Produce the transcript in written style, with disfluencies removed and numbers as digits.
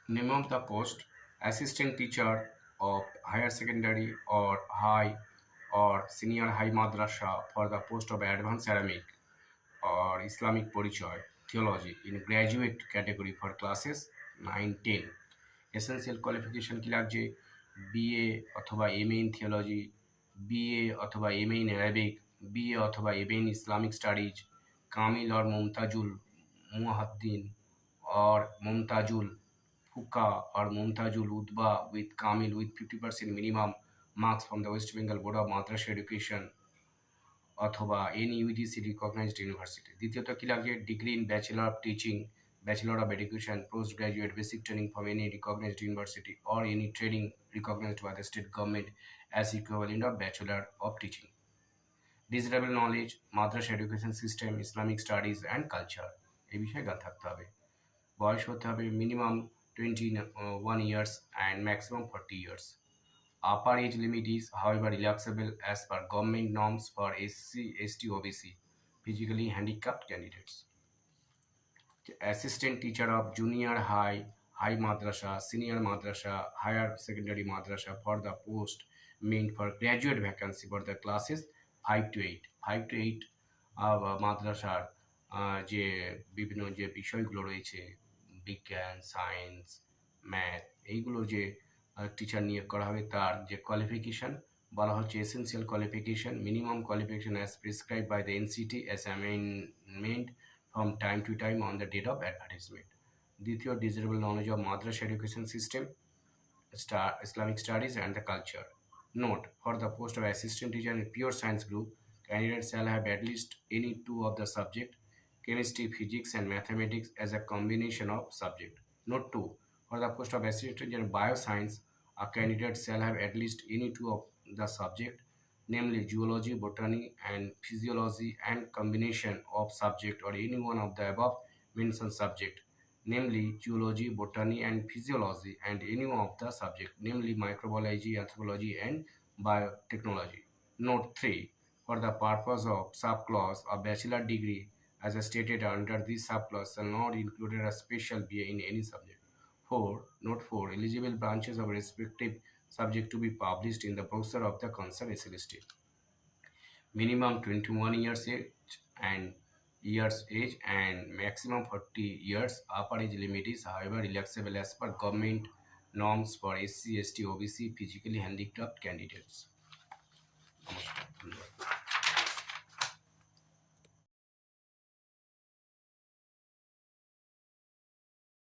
Name of the post: assistant teacher of higher secondary or high or senior high madrasa for the post of advanced Arabic or Islamic Porichoy theology in graduate category for classes 9-10. Essential qualification কি লাগছে? BA অথবা MA in theology, BA অথবা MA in Arabic, BA অথবা MA in Islamic studies, Kamil or Mumtajul Muhaddin or Mumtajul Fuka or Mumtajul Udba with Kamil with 50% minimum marks from the West Bengal Board of Madrash Education অথবা any UGC recognised university. দ্বিতীয়ত কি লাগছে? Degree in bachelor of teaching, bachelor of education, post graduate basic training from any recognised university or any training recognised by the state government as equivalent of bachelor of teaching. ডিজিটেবল knowledge, মাদ্রাসা education system, Islamic studies and culture, এই বিষয়ে জ্ঞান থাকতে হবে। বয়স হতে হবে minimum 21 years and maximum 40 years. Upper age limit is, however, relaxable as per government norms for SC, ST, OBC, physically handicapped candidates. Assistant teacher of junior high, high madrasa, senior madrasa, higher secondary madrasa for the post meant for graduate vacancy for the classes 5 to 8. 5 to 8 মাদ্রাসার যে বিভিন্ন যে বিষয়গুলো রয়েছে, বিজ্ঞান, science, math, এইগুলো যে teacher নিয়োগ করা হবে তার যে কোয়ালিফিকেশন বলা হচ্ছে essential qualification, minimum qualification as prescribe by the NCT as amendment from time to time on the date of advertisement. দ্বিতীয়, desirable knowledge of Madras education system, Islamic studies and the culture. Note: for the post of assistant teacher in pure science group, candidates shall have at least any two of the subject, chemistry, physics and mathematics as a combination of subject. Note 2: for the post of assistant teacher in bioscience, a candidate shall have at least any two of the subject, namely zoology, botany and physiology and combination of subject or any one of the above mentioned subject, namely zoology, botany and physiology and any one of the subject, namely microbiology, anthropology and biotechnology. Note 3: for the purpose of subclause, a bachelor degree as stated under this subclause shall not include a special BA in any subject. 4. Note 4: eligible branches of respective subject to be published in the brochure of the concerned slst. Minimum 21 years age and maximum 40 years. Upper age limit is, however, relaxable as per government norms for SC, ST, OBC, physically handicapped candidates.